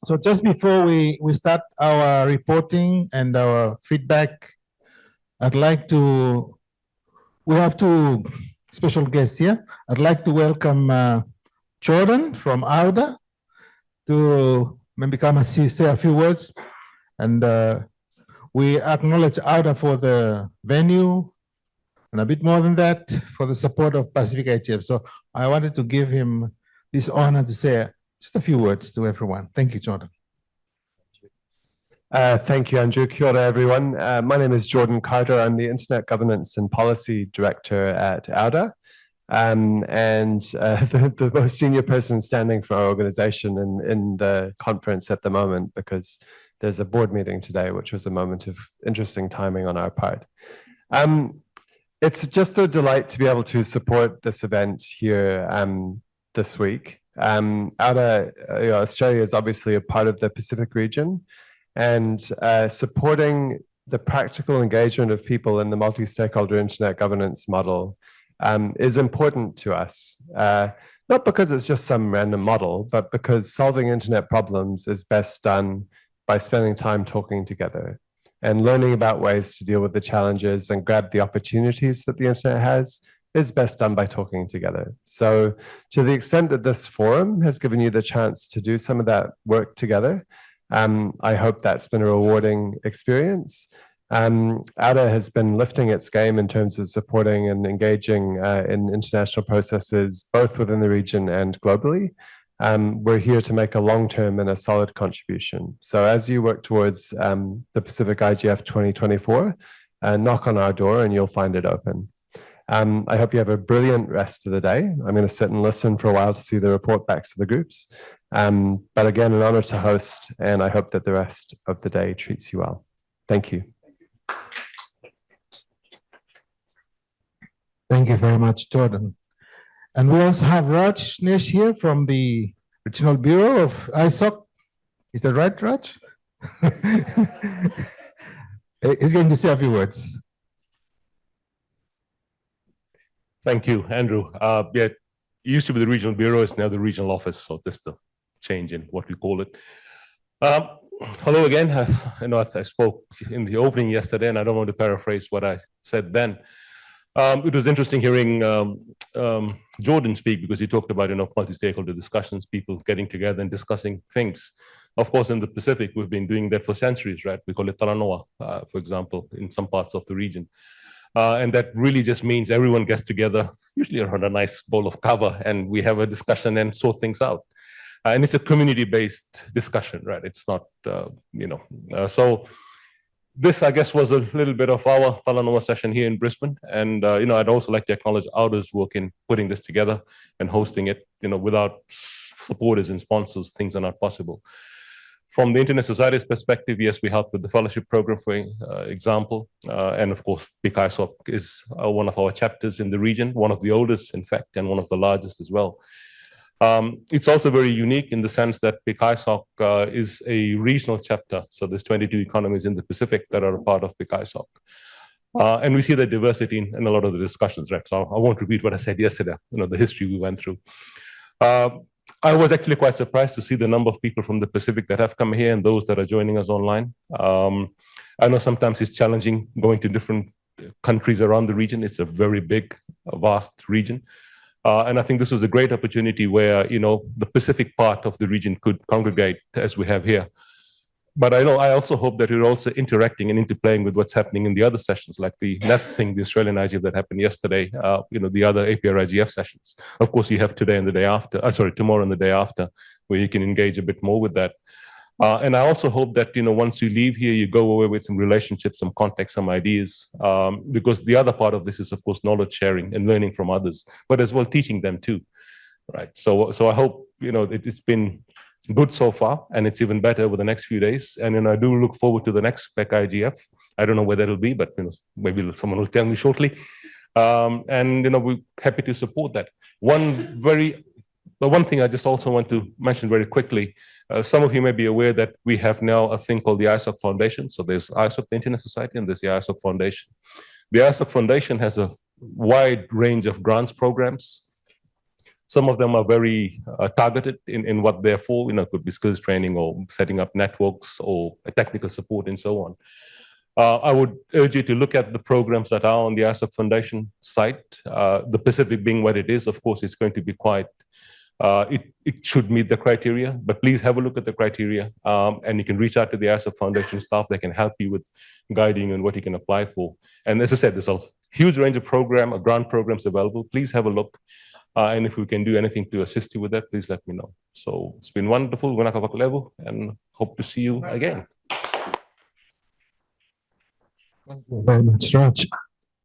So just before we start our reporting and our feedback, I'd like to, we have two special guests here. I'd like to welcome Jordan from AuDA to maybe come and say a few words. And we acknowledge AuDA for the venue and a bit more than that for the support of Pacific IGF. So I wanted to give him this honor to say just a few words to everyone. Thank you, Jordan. Thank you, Andrew. Kia ora, everyone. My name is Jordan Carter. I'm the Internet Governance and Policy Director at AuDA, and the most senior person standing for our organization in the conference at the moment, because there's a board meeting today, which was a moment of interesting timing on our part. It's just a delight to be able to support this event here this week. AuDA, Australia is obviously a part of the Pacific region, and supporting the practical engagement of people in the multi-stakeholder internet governance model is important to us. Not because it's just some random model, but because solving internet problems is best done by spending time talking together and learning about ways to deal with the challenges and grab the opportunities that the internet has is best done by talking together. So to the extent that this forum has given you the chance to do some of that work together, I hope that's been a rewarding experience. AuDA has been lifting its game in terms of supporting and engaging in international processes, both within the region and globally. We're here to make a long-term and a solid contribution. So as you work towards the Pacific IGF 2024, knock on our door and you'll find it open. I hope you have a brilliant rest of the day. I'm going to sit and listen for a while to see the report backs to the groups. But again, an honor to host, and I hope that the rest of the day treats you well. Thank you. Thank you very much, Jordan. And we also have Rajnesh here from the Regional Bureau of ISOC. Is that right, Raj? He's going to say a few words. Thank you, Andrew. Yeah, it used to be the Regional Bureau, it's now the Regional Office, so just a change in what we call it. Hello again. I know I spoke in the opening yesterday, and I don't want to paraphrase what I said then. It was interesting hearing Jordan speak, because he talked about multi-stakeholder discussions, people getting together and discussing things. Of course, in the Pacific, we've been doing that for centuries, right? We call it talanoa, for example, in some parts of the region. And that really just means everyone gets together, usually around a nice bowl of kava, and we have a discussion and sort things out. And it's a community-based discussion, right? It's not, so this, I guess, was a little bit of our talanoa session here in Brisbane. And, I'd also like to acknowledge AuDA's work in putting this together and hosting it. Without supporters and sponsors, things are not possible. From the Internet Society's perspective, yes, we help with the fellowship program, for example. And of course, PIC ISOC is one of our chapters in the region, one of the oldest, in fact, and one of the largest as well. It's also very unique in the sense that PIC ISOC is a regional chapter. So there's 22 economies in the Pacific that are a part of PIC ISOC. And we see the diversity in a lot of the discussions, right? So I won't repeat what I said yesterday, the history we went through. I was actually quite surprised to see the number of people from the Pacific that have come here and those that are joining us online. I know sometimes it's challenging going to different countries around the region. It's a very big, vast region. And I think this was a great opportunity where, the Pacific part of the region could congregate as we have here. But I also hope that we're also interacting and interplaying with what's happening in the other sessions, like the NET thing, the Australian IGF that happened yesterday, the other APR IGF sessions. Of course, you have today and the day after, tomorrow and the day after, where you can engage a bit more with that. And I also hope that, once you leave here, you go away with some relationships, some context, some ideas, because the other part of this is, of course, knowledge sharing and learning from others, but as well teaching them too, right? So I hope, it's been good so far, and it's even better over the next few days. And I do look forward to the next PEC IGF. I don't know where that'll be, but maybe someone will tell me shortly. And we're happy to support that. One thing I just also want to mention very quickly. Some of you may be aware that we have now a thing called the ISOC Foundation. So there's ISOC, the Internet Society, and there's the ISOC Foundation. The ISOC Foundation has a wide range of grants programs. Some of them are very targeted in what they're for. It could be skills training or setting up networks or technical support and so on. I would urge you to look at the programs that are on the ISOC Foundation site. The Pacific being what it is, of course, it's going to be quite, it should meet the criteria, but please have a look at the criteria, and you can reach out to the ISOC Foundation staff. They can help you with guiding on what you can apply for. And as I said, there's a huge range of grant programs available. Please have a look. And if we can do anything to assist you with that, please let me know. So it's been wonderful, and hope to see you again. Thank you very much, Raj.